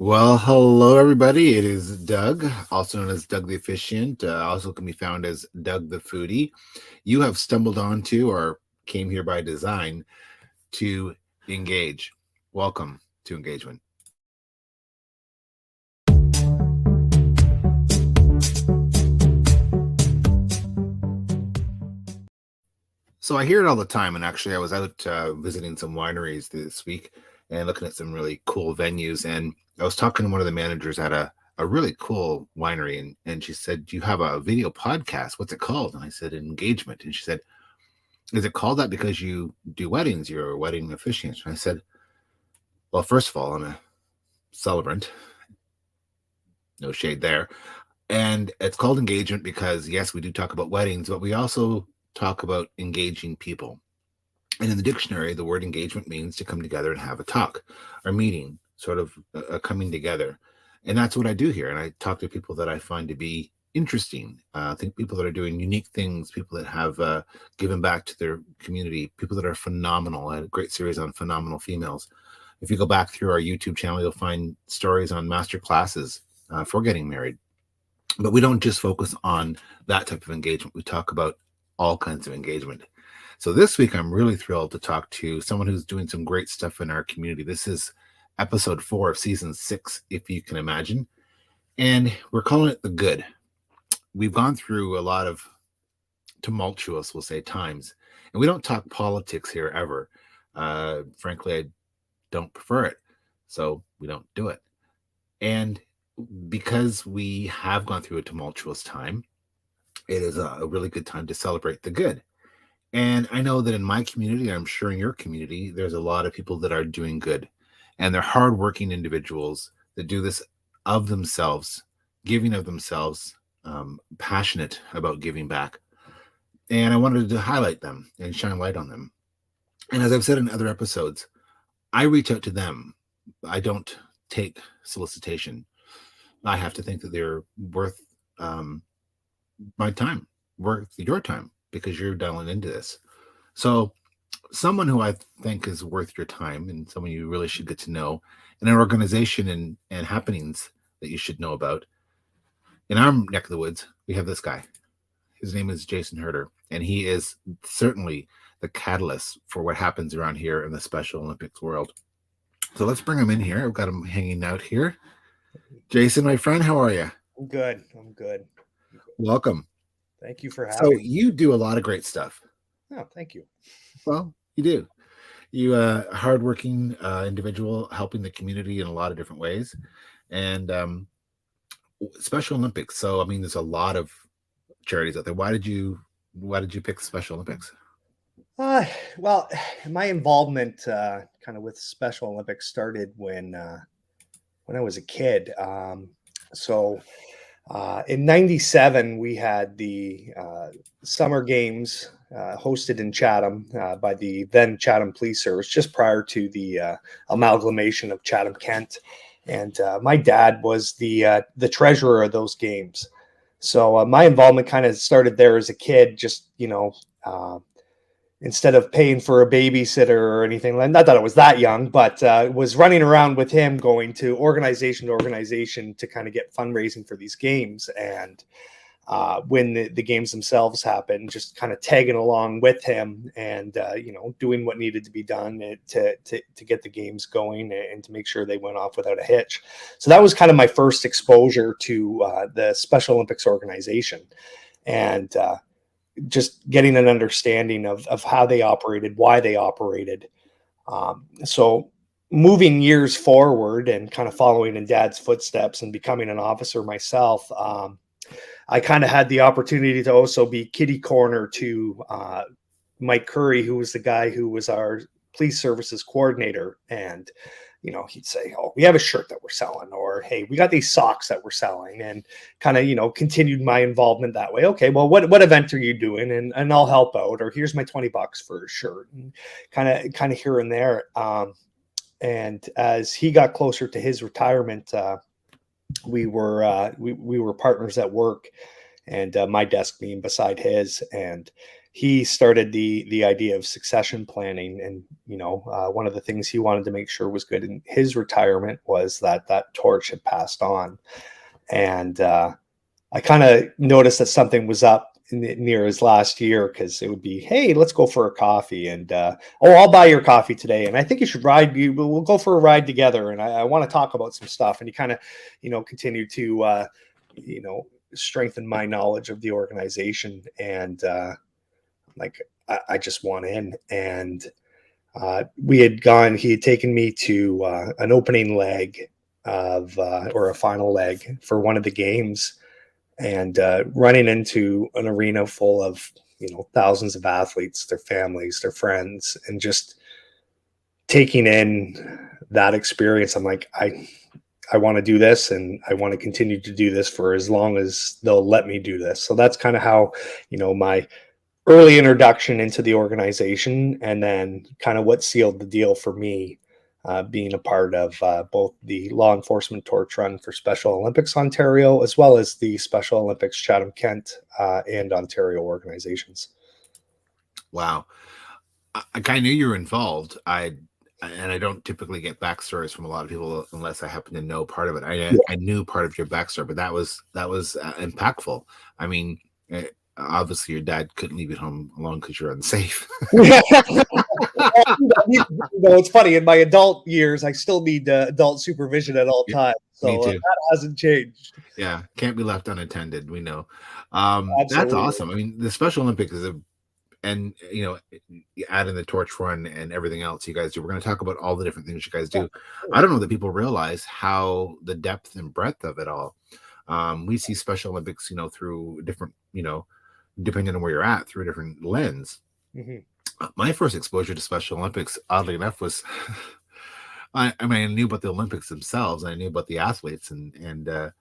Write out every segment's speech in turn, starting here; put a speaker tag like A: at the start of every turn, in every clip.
A: Well, hello everybody. It is Doug, also known as Doug the Efficient, also can be found as Doug the Foodie. You have stumbled onto or came here by design to engage. Welcome to engagement. So I hear it all the time, and actually, I was out visiting some wineries this week and looking at some really cool venues. And I was talking to one of the managers at a really cool winery, and she said, "Do you have a video podcast? What's it called?" And I said, "Engagement." And she said, "Is it called that because you do weddings? You're a wedding officiant?" And I said, "Well, first of all, I'm a celebrant. No shade there. And it's called engagement because yes, we do talk about weddings, but we also talk about engaging people. And in the dictionary, the word engagement means to come together and have a talk or meeting, sort of a coming together. And that's what I do here. And I talk to people that I find to be interesting. I think people that are doing unique things, people that have given back to their community, people that are phenomenal. I had a great series on phenomenal females. If you go back through our YouTube channel, you'll find stories on master classes for getting married. But we don't just focus on that type of engagement. We talk about all kinds of engagement. So this week, I'm really thrilled to talk to someone who's doing some great stuff in our community. This is episode 4 of season 6, if you can imagine. And we're calling it The Good. We've gone through a lot of tumultuous, we'll say, times. And we don't talk politics here ever. Frankly, I don't prefer it. So we don't do it. And because we have gone through a tumultuous time, it is a really good time to celebrate the good. And I know that in my community, I'm sure in your community, there's a lot of people that are doing good. And they're hardworking individuals that do this of themselves, giving of themselves, passionate about giving back. And I wanted to highlight them and shine light on them. And as I've said in other episodes, I reach out to them. I don't take solicitation. I have to think that they're worth my time, worth your time, because you're dialing into this. So, someone who I think is worth your time and someone you really should get to know, and an organization and happenings that you should know about. In our neck of the woods, we have this guy. His name is Jason Herder, and he is certainly the catalyst for what happens around here in the Special Olympics world. So let's bring him in here. I've got him hanging out here. Jason, my friend, how are you?
B: I'm good. I'm good.
A: Welcome.
B: Thank you for
A: So
B: having me.
A: you do a lot of great stuff.
B: Oh, thank you.
A: Well, you do. You a hardworking individual helping the community in a lot of different ways, and Special Olympics. So I mean, there's a lot of charities out there. Why did you pick Special Olympics?
B: Uh, well, my involvement kind of with Special Olympics started when I was a kid. In '97, we had the Summer Games hosted in Chatham by the then Chatham Police Service, just prior to the amalgamation of Chatham Kent. And my dad was the treasurer of those games. So my involvement kind of started there as a kid, just instead of paying for a babysitter or anything. Not that I was that young, but was running around with him, going to organization to kind of get fundraising for these games. And when the games themselves happened, just kind of tagging along with him and doing what needed to be done to get the games going and to make sure they went off without a hitch. So that was kind of my first exposure to the Special Olympics organization, and just getting an understanding of how they operated, why they operated. So moving years forward and kind of following in Dad's footsteps and becoming an officer myself, I kind of had the opportunity to also be kitty corner to Mike Curry, who was the guy who was our police services coordinator. And he'd say, "Oh, we have a shirt that we're selling," or, "Hey, we got these socks that we're selling," and kind of, continued my involvement that way. Okay, well, what event are you doing? And I'll help out, or here's my $20 for a shirt, and kind of here and there. And as he got closer to his retirement, we were partners at work, and my desk being beside his. And he started the idea of succession planning. And one of the things he wanted to make sure was good in his retirement was that torch had passed on. And I kind of noticed that something was up near his last year, because it would be, hey, let's go for a coffee, and I'll buy your coffee today, and I think you should ride. We'll go for a ride together, and I want to talk about some stuff. And he kind of continued to strengthen my knowledge of the organization. And like, I just want in. And he had taken me to an opening leg or a final leg for one of the games, and running into an arena full of thousands of athletes, their families, their friends, and just taking in that experience. I'm like, I want to do this, and I want to continue to do this for as long as they'll let me do this. So that's kind of how my early introduction into the organization, and then kind of what sealed the deal for me, being a part of both the law enforcement torch run for Special Olympics Ontario, as well as the Special Olympics Chatham-Kent and Ontario organizations.
A: Wow. I knew you were involved. And I don't typically get backstories from a lot of people unless I happen to know part of it. I knew part of your backstory, but that was impactful. I mean, obviously your dad couldn't leave you home alone because you're unsafe.
B: It's funny. In my adult years, I still need adult supervision at all times. So that hasn't changed.
A: Yeah, can't be left unattended. We know. That's awesome. I mean, the Special Olympics is and add in the torch run and everything else you guys do. We're going to talk about all the different things you guys do. I don't know that people realize how the depth and breadth of it all. We see Special Olympics, through different, depending on where you're at, through a different lens. Mm-hmm. My first exposure to Special Olympics, oddly enough, was I knew about the Olympics themselves, and I knew about the athletes, and I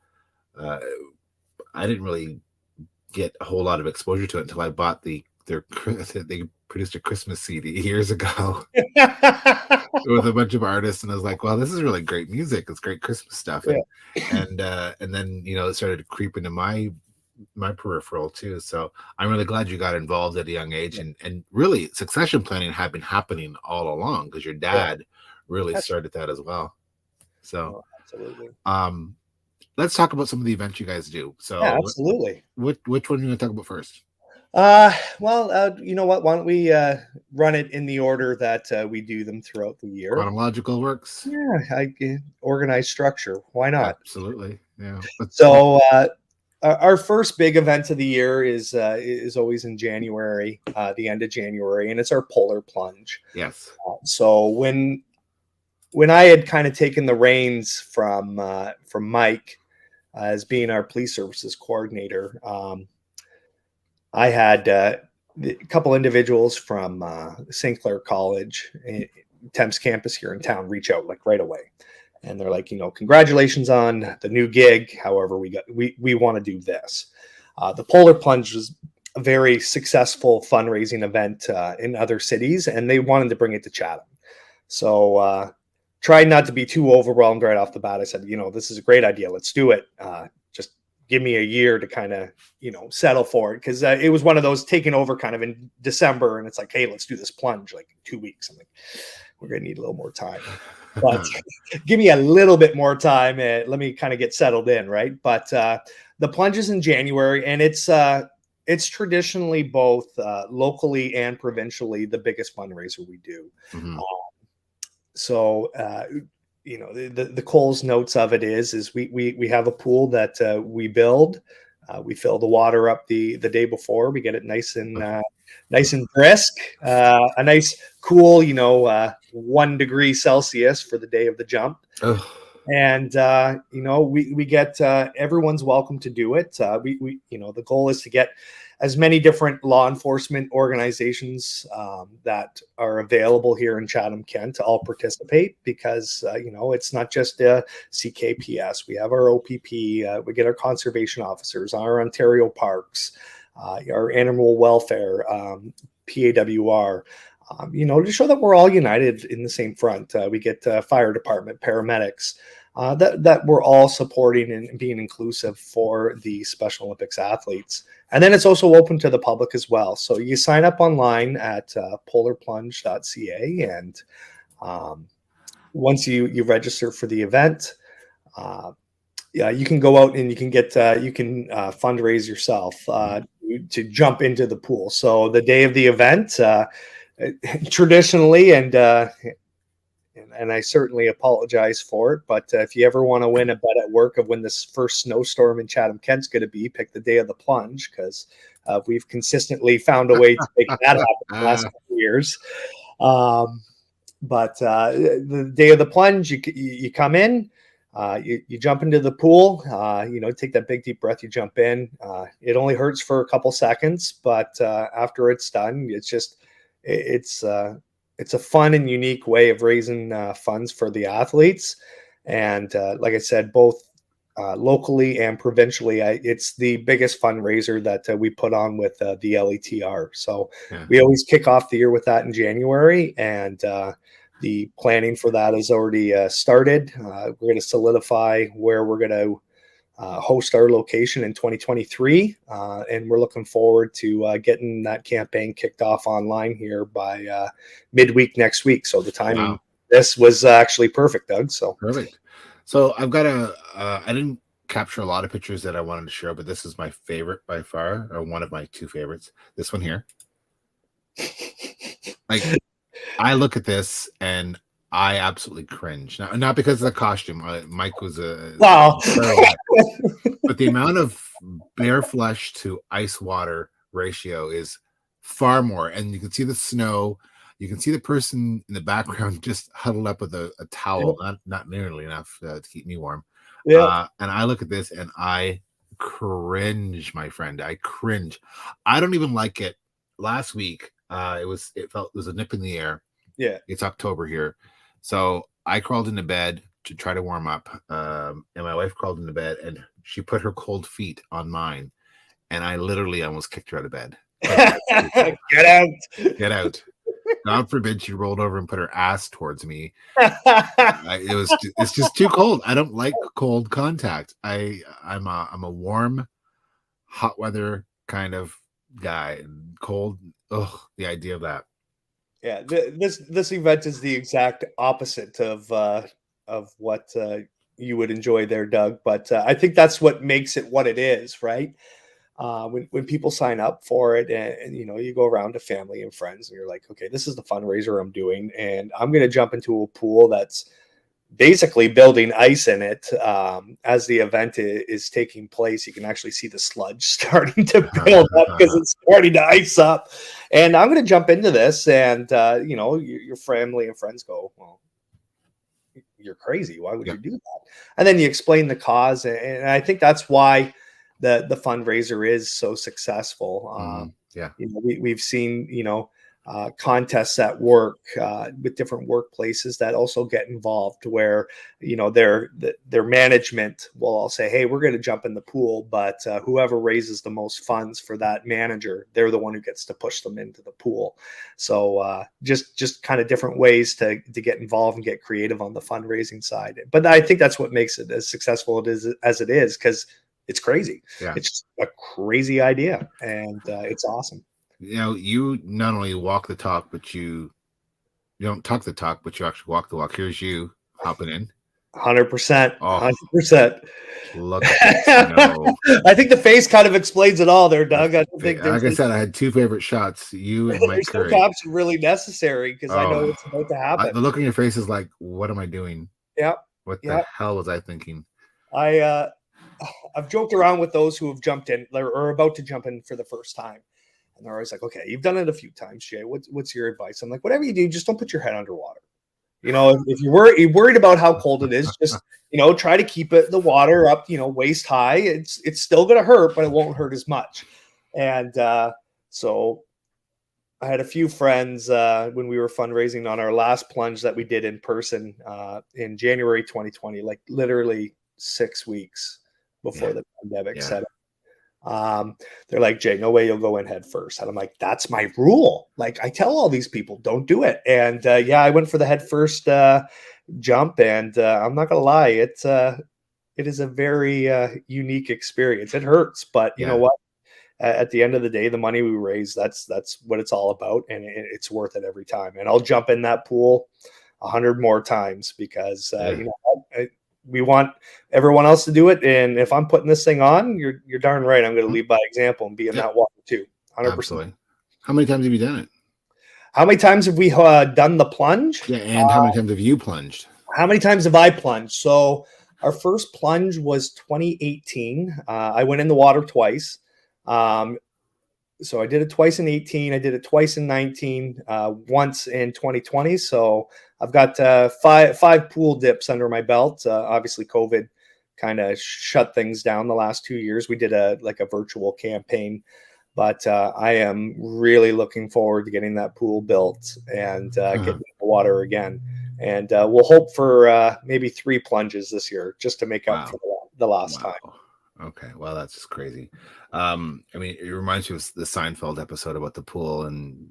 A: didn't really get a whole lot of exposure to it until I bought they produced a Christmas CD years ago with a bunch of artists, and I was like, "Wow, this is really great music. It's great Christmas stuff." And then it started to creep into my peripheral too. So I'm really glad you got involved at a young age, and really succession planning had been happening all along, because your dad really started that as well. So
B: absolutely.
A: Let's talk about some of the events you guys do. So
B: absolutely.
A: Which one are you going to talk about first?
B: You know what? Why don't we run it in the order that we do them throughout the year?
A: Chronological works.
B: Yeah, organized structure. Why not?
A: Absolutely. Yeah.
B: So our first big event of the year is always in January, the end of January, and it's our polar plunge.
A: Yes.
B: So when I had kind of taken the reins from Mike as being our police services coordinator, I had a couple individuals from St. Clair College, Thames campus here in town, reach out like right away. And they're like, congratulations on the new gig. However, we want to do this. The Polar Plunge was a very successful fundraising event in other cities, and they wanted to bring it to Chatham. So tried not to be too overwhelmed right off the bat. I said, this is a great idea. Let's do it. Just give me a year to kind of, settle for it. Because it was one of those taking over kind of in December. And it's like, hey, let's do this plunge like in 2 weeks. I'm like, we're going to need a little more time. But give me a little bit more time. And let me kind of get settled in, right? But the plunge is in January. And it's traditionally both locally and provincially the biggest fundraiser we do. Mm-hmm. The Coles notes of it is we have a pool that we build. We fill the water up the day before. We get it nice and brisk. A nice cool, 1 degree Celsius for the day of the jump. Oh. And we get everyone's welcome to do it. The goal is to get as many different law enforcement organizations that are available here in Chatham-Kent to all participate, because it's not just CKPS. We have our OPP. We get our conservation officers, our Ontario parks, our animal welfare, PAWR. to show that we're all united in the same front. We get fire department, paramedics, that we're all supporting and being inclusive for the Special Olympics athletes. And then it's also open to the public as well. So you sign up online at polarplunge.ca, and once you register for the event, yeah, you can go out and you can get fundraise yourself to jump into the pool. So the day of the event, traditionally, and I certainly apologize for it, but if you ever want to win a bet at work of when this first snowstorm in Chatham-Kent's going to be, pick the day of the plunge, because we've consistently found a way to make that happen in the last couple of years. But the day of the plunge, you come in, you jump into the pool, take that big deep breath, you jump in. It only hurts for a couple seconds, but after it's done, it's a fun and unique way of raising funds for the athletes. And like I said, both locally and provincially, it's the biggest fundraiser that we put on with the LETR. So we always kick off the year with that in January, and the planning for that has already started. We're going to solidify where we're going to host our location in 2023, and we're looking forward to getting that campaign kicked off online here by midweek next week. So the timing, this was actually perfect, Doug. So
A: perfect. So I've got I didn't capture a lot of pictures that I wanted to share, but this is my favorite by far, or one of my two favorites. This one here. Like, I look at this and I absolutely cringe. Not because of the costume. Mike was
B: wow.
A: But the amount of bare flesh to ice water ratio is far more. And you can see the snow. You can see the person in the background just huddled up with a towel, not nearly enough to keep me warm. And I look at this and I cringe, my friend. I cringe. I don't even like it. Last week, it was a nip in the air.
B: Yeah,
A: it's October here, so I crawled into bed to try to warm up, and my wife crawled into bed and she put her cold feet on mine, and I literally almost kicked her out of bed. Get out. God forbid she rolled over and put her ass towards me. It's just too cold. I don't like cold contact. I'm a warm, hot weather kind of guy. Cold, the idea of that.
B: Yeah, this event is the exact opposite of what you would enjoy there, Doug. But I think that's what makes it what it is, right? When people sign up for it, and you go around to family and friends, and you're like, okay, this is the fundraiser I'm doing, and I'm going to jump into a pool that's basically building ice in it. As the event is taking place, you can actually see the sludge starting to build up because it's starting to ice up. And I'm going to jump into this, and your family and friends go, well, you're crazy. Why would you do that? And then you explain the cause, and I think that's why the fundraiser is so successful. We've seen contests at work with different workplaces that also get involved, where their management will all say, hey, we're going to jump in the pool, but whoever raises the most funds for that manager, they're the one who gets to push them into the pool. So just kind of different ways to get involved and get creative on the fundraising side. But I think that's what makes it as successful as it is, because it's crazy. It's a crazy idea, and it's awesome.
A: You not only walk the talk, but you don't talk the talk, but you actually walk the walk. Here's you hopping in.
B: 100%. 100%.
A: Look at this.
B: I think the face kind of explains it all there, Doug. I don't think
A: like I said, I had two favorite shots. You and Mike Curry.
B: There's no caption really necessary, because I know it's about to happen.
A: The look on your face is like, what am I doing?
B: Yeah.
A: What the hell was I thinking?
B: I've joked around with those who have jumped in or are about to jump in for the first time. And they're always like, okay, you've done it a few times, Jay. What's your advice? I'm like, whatever you do, just don't put your head underwater. If you're worried about how cold it is, just, try to keep the water up, waist high. It's still going to hurt, but it won't hurt as much. And so I had a few friends when we were fundraising on our last plunge that we did in person in January 2020, like literally 6 weeks before the pandemic set up. They're like, Jay, no way you'll go in head first. And I'm like, that's my rule. Like, I tell all these people, don't do it. And yeah, I went for the head first jump, and I'm not gonna lie, it is a very unique experience. It hurts, but you know
A: Yeah.
B: what? At the end of the day, the money we raise, that's what it's all about, and it's worth it every time. And I'll jump in that pool 100 more times because
A: Yeah.
B: you know, we want everyone else to do it. And if I'm putting this thing on, you're darn right. I'm going to lead by example and be in
A: Yep.
B: that water too. 100%.
A: Absolutely. How many times have you done it?
B: How many times have we done the plunge?
A: Yeah. And how many times have you plunged?
B: How many times have I plunged? So our first plunge was 2018. I went in the water twice. So I did it twice in 18. I did it twice in 19, once in 2020. So I've got five pool dips under my belt. Obviously, COVID kind of shut things down the last 2 years. We did a virtual campaign, but I am really looking forward to getting that pool built and getting in the water again. And we'll hope for maybe 3 plunges this year just to make up for the last time.
A: Okay, well, that's just crazy. I mean, it reminds me of the Seinfeld episode about the pool, and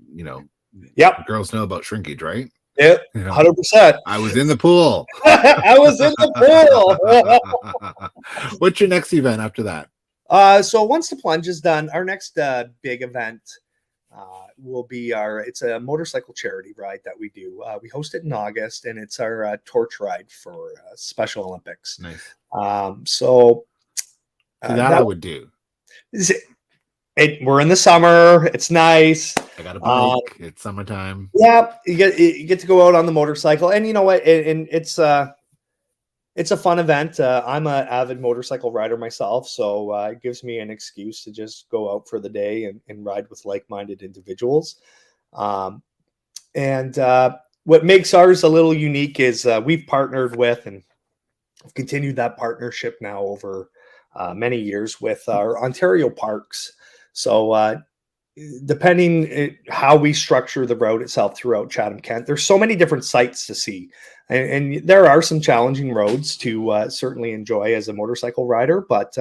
B: Yep,
A: girls know about shrinkage, right?
B: yep, 100%.
A: I was in the pool.
B: I was in the
A: pool. What's your next event after that?
B: So once the plunge is done, our next big event will be it's a motorcycle charity ride that we do. We host it in August, and it's our torch ride for Special Olympics.
A: Nice.
B: So
A: that I would do.
B: We're in the summer. It's nice.
A: I got a bike. It's summertime.
B: Yeah, you get to go out on the motorcycle, and you know what? And it's a fun event. I'm an avid motorcycle rider myself, so it gives me an excuse to just go out for the day and ride with like-minded individuals. And what makes ours a little unique is we've partnered with and continued that partnership now over many years with our Ontario parks. So depending how we structure the route itself throughout Chatham-Kent, there's so many different sites to see. And there are some challenging roads to certainly enjoy as a motorcycle rider, but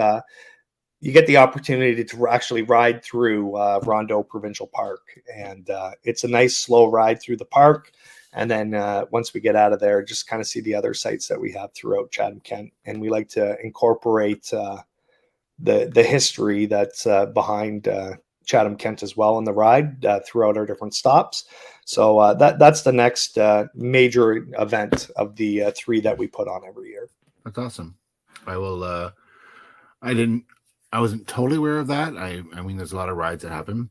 B: you get the opportunity to actually ride through Rondeau Provincial Park. And it's a nice slow ride through the park. And then once we get out of there, just kind of see the other sites that we have throughout Chatham-Kent. And we like to incorporate the history that's behind Chatham-Kent as well in the ride throughout our different stops. So that's the next major event of the 3 that we put on every year.
A: That's awesome. I will. I wasn't totally aware of that. I mean, there's a lot of rides that happen.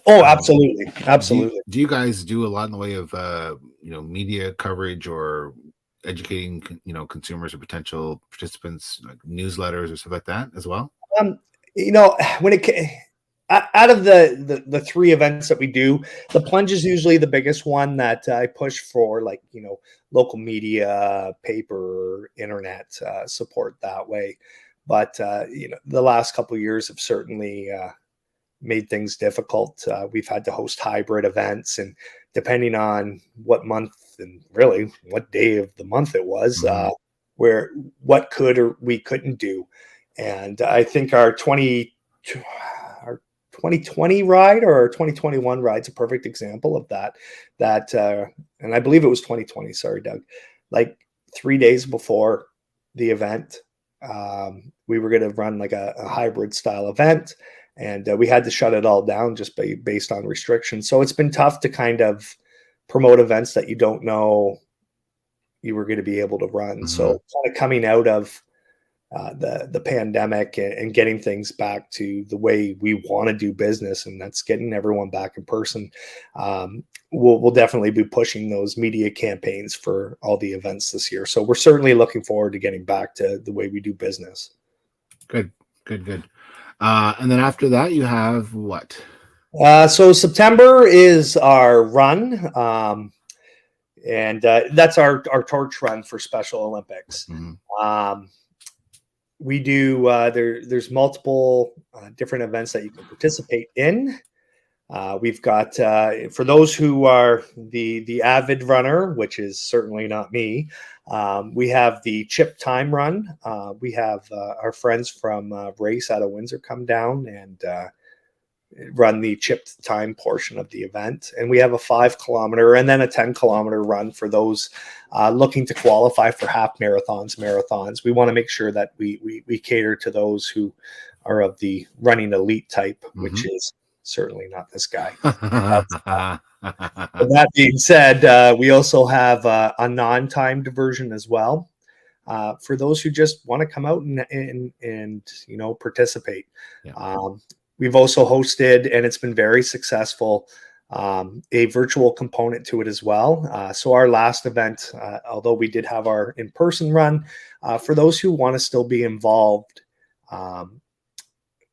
B: Oh, absolutely, absolutely.
A: Do you guys do a lot in the way of media coverage or educating consumers or potential participants, like newsletters or stuff like that as well?
B: When it out of the 3 events that we do, the plunge is usually the biggest one that I push for, like local media, paper, internet support that way. But the last couple of years have certainly made things difficult. We've had to host hybrid events, and depending on what month and really what day of the month it was, where what could or we couldn't do. And I think our 2020 ride or our 2021 ride is a perfect example of that. And I believe it was 2020. Sorry, Doug. Like 3 days before the event, we were going to run like a hybrid style event, and we had to shut it all down just based on restrictions. So it's been tough to kind of promote events that you don't know you were going to be able to run. So kind of coming out of the pandemic and getting things back to the way we want to do business, and that's getting everyone back in person. We'll definitely be pushing those media campaigns for all the events this year. So we're certainly looking forward to getting back to the way we do business.
A: Good. And then after that, you have what?
B: So September is our run. And that's our torch run for Special Olympics. We do there's multiple different events that you can participate in. We've got for those who are the avid runner, which is certainly not me. We have the chip time run. We have our friends from Race out of Windsor come down and run the chipped time portion of the event. And we have a 5 kilometer and then a 10 kilometer run for those looking to qualify for half marathons. We want to make sure that we cater to those who are of the running elite type, which is certainly not this guy. That being said, we also have a non-timed version as well. For those who just want to come out and participate.
A: Yeah.
B: We've also hosted, and it's been very successful, a virtual component to it as well. So our last event, although we did have our in-person run, for those who want to still be involved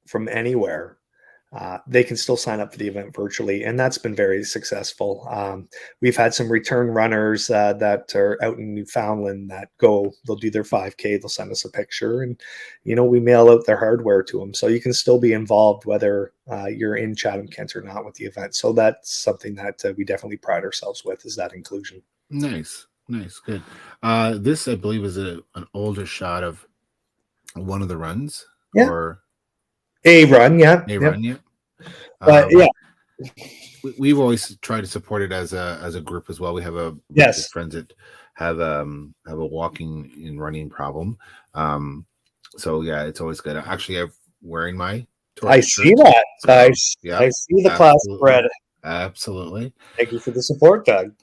B: from anywhere, they can still sign up for the event virtually, and that's been very successful. We've had some return runners that are out in Newfoundland that they'll do their 5K, they'll send us a picture, and we mail out their hardware to them, so you can still be involved whether you're in Chatham-Kent or not with the event. So that's something that we definitely pride ourselves with, is that inclusion.
A: Nice, good. This, I believe, is an older shot of one of the runs.
B: Yeah.
A: Or
B: a run, yeah.
A: Run, yeah.
B: But yeah,
A: we've always tried to support it as a group as well. We have friends that have a walking and running problem. So yeah, it's always good. Actually, I'm wearing my
B: torch. I see that. So, I see the class spread.
A: Absolutely.
B: Thank you for the support, Doug.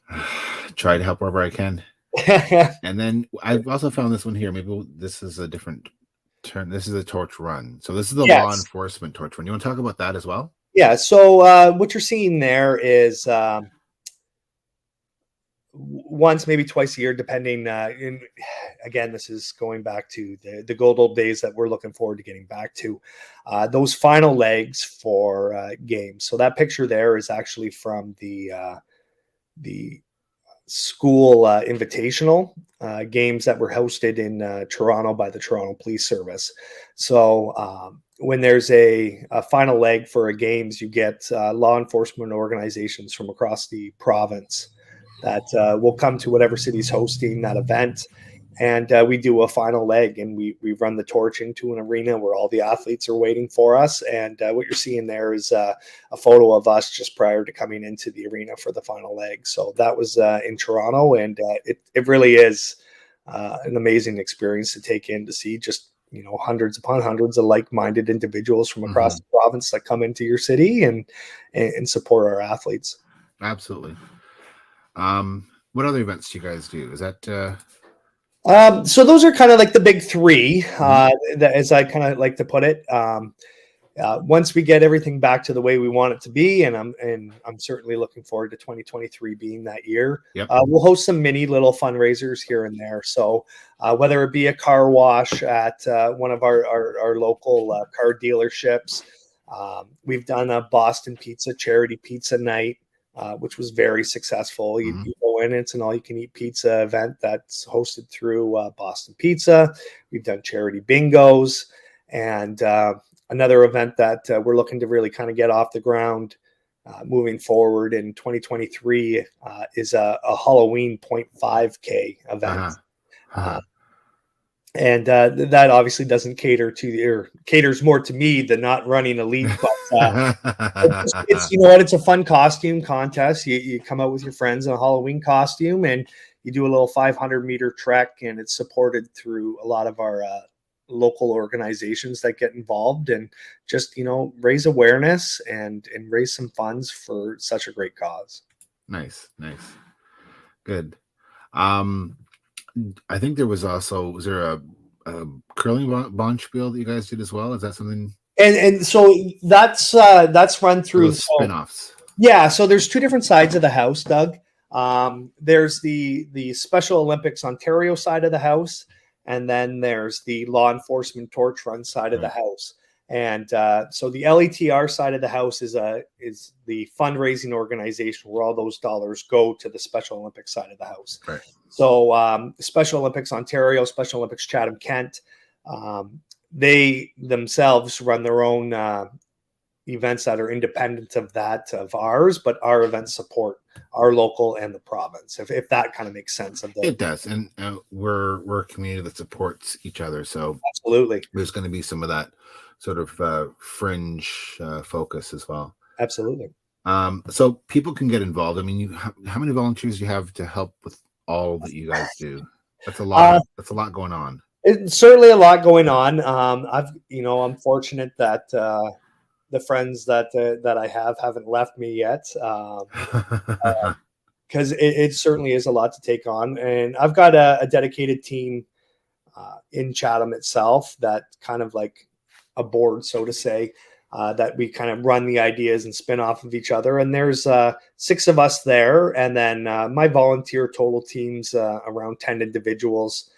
A: Try to help wherever I can. And then I've also found this one here. Maybe this is a different turn. This is a torch run. So this is the law enforcement torch run. You want to talk about that as well?
B: Yeah. So what you're seeing there is once, maybe twice a year, depending. Again, this is going back to the good old days that we're looking forward to getting back to. Those final legs for games. So that picture there is actually from the school invitational games that were hosted in Toronto by the Toronto Police Service. So when there's a final leg for a games, you get law enforcement organizations from across the province that will come to whatever city's hosting that event. And we do a final leg, and we run the torch into an arena where all the athletes are waiting for us. And what you're seeing there is a photo of us just prior to coming into the arena for the final leg. So that was in Toronto, and it really is an amazing experience to take in, to see just hundreds upon hundreds of like-minded individuals from across the province that come into your city and support our athletes.
A: Absolutely. What other events do you guys do? Is that
B: so those are kind of like the big three, as I kind of like to put it. Once we get everything back to the way we want it to be, and I'm certainly looking forward to 2023 being that year.
A: Yep.
B: We'll host some mini little fundraisers here and there. So whether it be a car wash at one of our local car dealerships, we've done a Boston Pizza charity pizza night, which was very successful. You go in, it's an all-you-can-eat pizza event that's hosted through Boston Pizza. We've done charity bingos, and another event that we're looking to really kind of get off the ground moving forward in 2023 is a Halloween 0.5K event. And that obviously doesn't caters more to me than not running elite, but it's it's a fun costume contest. You come out with your friends in a Halloween costume, and you do a little 500-meter trek, and it's supported through a lot of our local organizations that get involved, and just raise awareness and raise some funds for such a great cause.
A: Nice, good. I think was there a curling bonspiel that you guys did as well? Is that something?
B: And so that's run through
A: spin-offs.
B: Yeah, so there's two different sides of the house, Doug. There's the Special Olympics Ontario side of the house, and then there's the law enforcement torch run side of the house. And so the LETR side of the house is the fundraising organization where all those dollars go to the Special Olympics side of the house.
A: Right.
B: So Special Olympics Ontario, Special Olympics Chatham-Kent, they themselves run their own events that are independent of that of ours, but our events support our local and the province. If that kind of makes sense of the.
A: It does, and we're a community that supports each other. So
B: Absolutely,
A: there's going to be some of that sort of fringe focus as well.
B: absolutely.
A: So people can get involved. I mean, how many volunteers do you have to help with all that you guys do? That's a lot. That's a lot going on.
B: It's certainly a lot going on. I'm fortunate that the friends that I haven't left me yet, because it certainly is a lot to take on. And I've got a dedicated team in Chatham itself that kind of like a board, so to say, that we kind of run the ideas and spin off of each other. And there's 6 of us there. And then my volunteer total team's around 10 individuals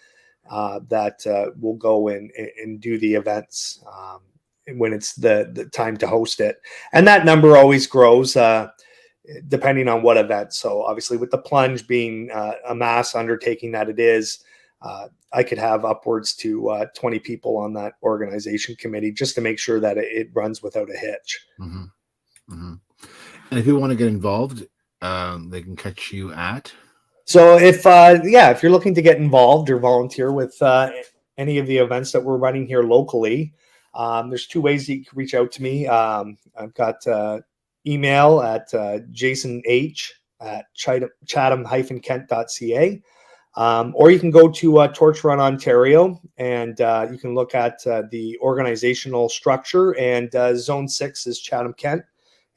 B: that will go and do the events when it's the time to host it. And that number always grows depending on what event. So obviously with the plunge being a mass undertaking that it is, I could have upwards to 20 people on that organization committee just to make sure that it runs without a hitch.
A: Mm-hmm. Mm-hmm. And if you want to get involved, they can catch you at.
B: So if you're looking to get involved or volunteer with any of the events that we're running here locally, there's 2 ways you can reach out to me. I've got email at jason.h@chatham-kent.ca. Or you can go to Torch Run Ontario and you can look at the organizational structure, and Zone 6 is Chatham Kent.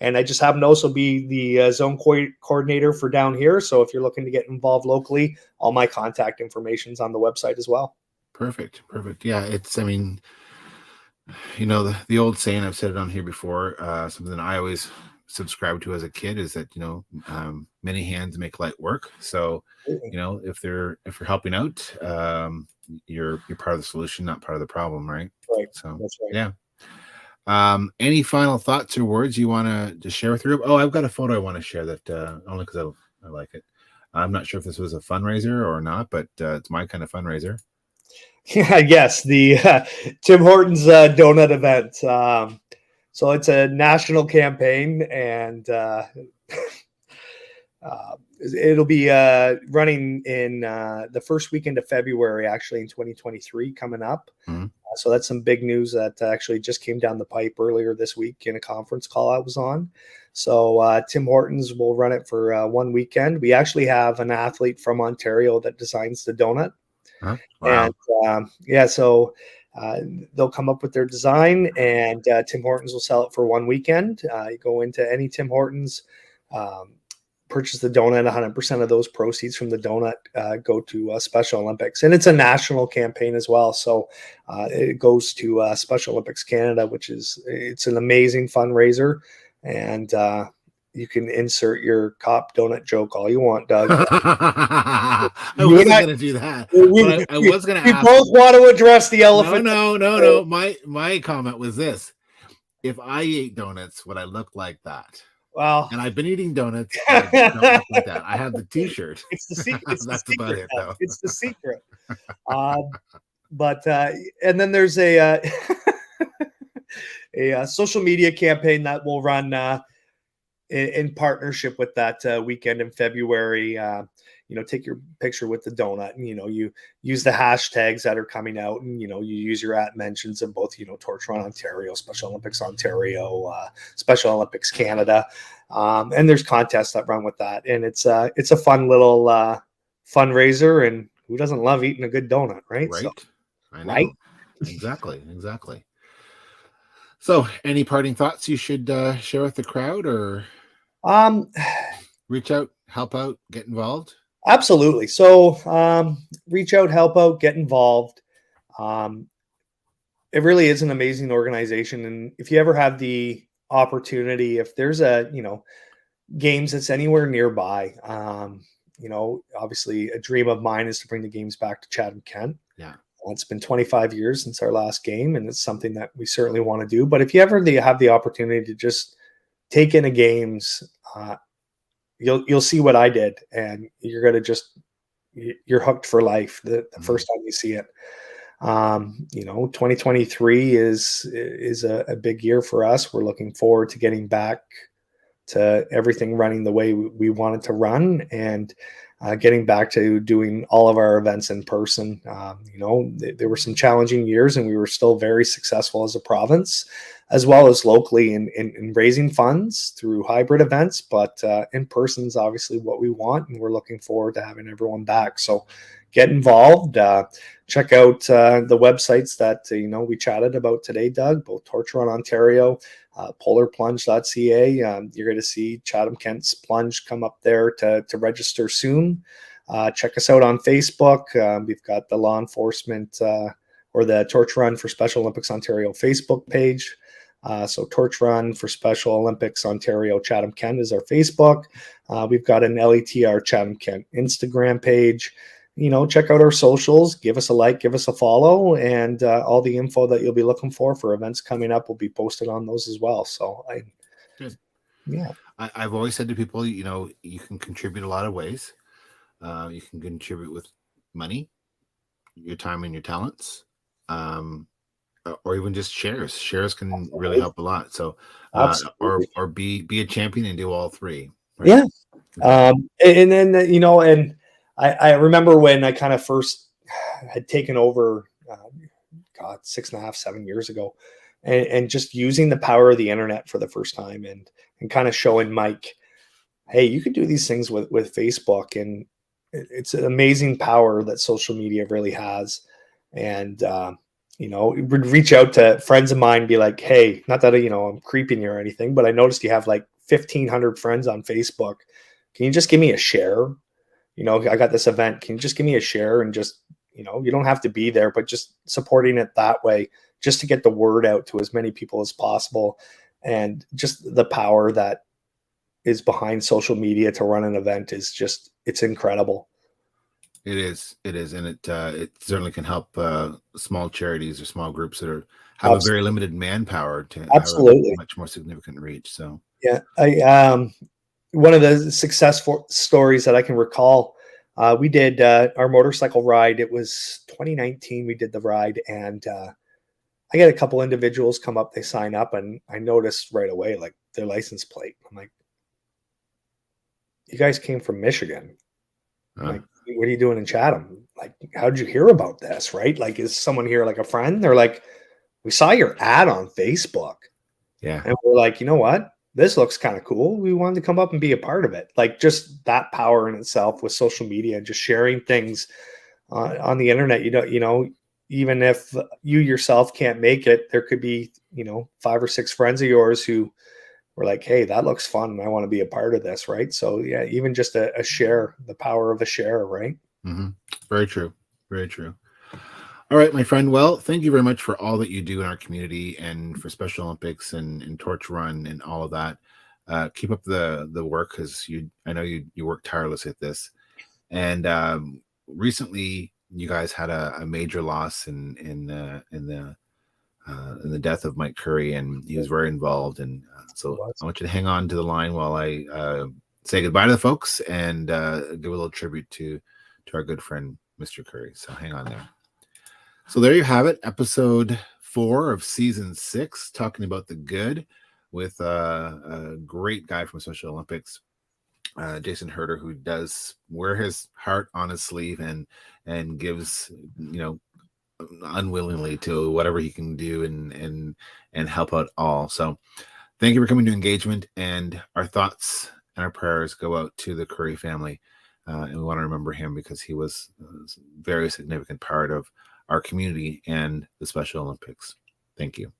B: And I just happen to also be the zone coordinator for down here. So if you're looking to get involved locally, all my contact information is on the website as well.
A: Perfect. Yeah, I mean, the old saying, I've said it on here before, something I always subscribed to as a kid is that, many hands make light work. So, if you're helping out, you're part of the solution, not part of the problem, right?
B: Right.
A: So
B: that's right.
A: Yeah. Any final thoughts or words you want to share with the group? Oh, I've got a photo I want to share that only because I like it. I'm not sure if this was a fundraiser or not, but it's my kind of fundraiser.
B: Yeah, yes, the Tim Hortons donut event. So it's a national campaign, and it'll be running in the first weekend of February, actually in 2023, coming up.
A: Mm-hmm.
B: So that's some big news that actually just came down the pipe earlier this week in a conference call I was on. So Tim Hortons will run it for 1 weekend. We actually have an athlete from Ontario that designs the donut.
A: Huh? Wow.
B: And so they'll come up with their design, and Tim Hortons will sell it for 1 weekend. You go into any Tim Hortons, purchase the donut. 100% of those proceeds from the donut go to Special Olympics, and it's a national campaign as well. So it goes to Special Olympics Canada, it's an amazing fundraiser, and you can insert your cop donut joke all you want, Doug.
A: I wasn't going to do that. But I was going to ask.
B: We both want to address the elephant.
A: No. My comment was this: if I ate donuts, would I look like that?
B: Well,
A: and I've been eating donuts. And I don't look like that. I have the T-shirt.
B: It's the secret.
A: That's about it, though.
B: It's the secret. But and then there's a social media campaign that will run in partnership with that weekend in February. Take your picture with the donut, and you use the hashtags that are coming out, and you use your @mentions of both Torch Run Ontario, Special Olympics Ontario, Special Olympics Canada, and there's contests that run with that, and it's a fun little fundraiser, and who doesn't love eating a good donut, right?
A: Right.
B: So,
A: I know.
B: right.
A: Exactly. So, any parting thoughts you should share with the crowd, or reach out, help out, get involved?
B: Absolutely. So reach out, help out, get involved. It really is an amazing organization. And if you ever have the opportunity, if there's games that's anywhere nearby, obviously a dream of mine is to bring the games back to Chatham Kent.
A: Yeah.
B: It's been 25 years since our last game, and it's something that we certainly want to do. But if you ever have the opportunity to just take in a games, you'll see what I did, and you're hooked for life the first time you see it. 2023 is a big year for us. We're looking forward to getting back to everything running the way we want it to run, and getting back to doing all of our events in person. There were some challenging years, and we were still very successful as a province, as well as locally in raising funds through hybrid events. But in person is obviously what we want, and we're looking forward to having everyone back. So get involved. Check out the websites that we chatted about today, Doug, both Torch Run Ontario, polarplunge.ca. You're going to see Chatham Kent's Plunge come up there to register soon. Check us out on Facebook. We've got the law enforcement or the Torch Run for Special Olympics Ontario Facebook page. So Torch Run for Special Olympics Ontario Chatham Kent is our Facebook. We've got an LETR Chatham Kent Instagram page. Check out our socials, give us a like, give us a follow, and all the info that you'll be looking for events coming up will be posted on those as well. So
A: Good.
B: Yeah.
A: I've always said to people, you can contribute a lot of ways. You can contribute with money, your time, and your talents, or even just shares. Shares can really help a lot. So, or be a champion and do all three.
B: Right? Yeah. And then and I remember when I kind of first had taken over, 6.5, 7 years ago, and just using the power of the internet for the first time, and kind of showing Mike, hey, you could do these things with Facebook, and it's an amazing power that social media really has. And would reach out to friends of mine, be like, hey, not that I'm creeping you or anything, but I noticed you have like 1,500 friends on Facebook. Can you just give me a share? I got this event. Can you just give me a share? And just, you don't have to be there, but just supporting it that way, just to get the word out to as many people as possible. And just the power that is behind social media to run an event is just, it's incredible.
A: It is, and it certainly can help small charities or small groups that have a very limited manpower to have a much more significant reach. So
B: yeah, one of the success stories that I can recall, we did our motorcycle ride. It was 2019. We did the ride, and I get a couple individuals come up, they sign up, and I noticed right away, like, their license plate. I'm like, you guys came from Michigan. Like, what are you doing in Chatham? Like, how'd you hear about this? Right? Like, is someone here like a friend? They're like, we saw your ad on Facebook.
A: Yeah.
B: And we're like, you know what? This looks kind of cool. We wanted to come up and be a part of it. Like, just that power in itself with social media and just sharing things on the internet. Even if you yourself can't make it, there could be, 5 or 6 friends of yours who were like, hey, that looks fun, and I want to be a part of this. Right. So yeah, even just a share, the power of a share. Right.
A: Mm-hmm. Very true. Very true. All right, my friend. Well, thank you very much for all that you do in our community and for Special Olympics and Torch Run and all of that. Keep up the work, because I know you work tirelessly at this. And recently, you guys had a major loss in the death of Mike Curry, and he was very involved. And so I want you to hang on to the line while I say goodbye to the folks and give a little tribute to our good friend, Mr. Curry. So hang on there. So there you have it, episode 4 of season 6, talking about the good with a great guy from Special Olympics, Jason Herder, who does wear his heart on his sleeve and gives, unwillingly to whatever he can do and help out all. So thank you for coming to Engagement, and our thoughts and our prayers go out to the Curry family. And we want to remember him because he was a very significant part of our community and the Special Olympics. Thank you.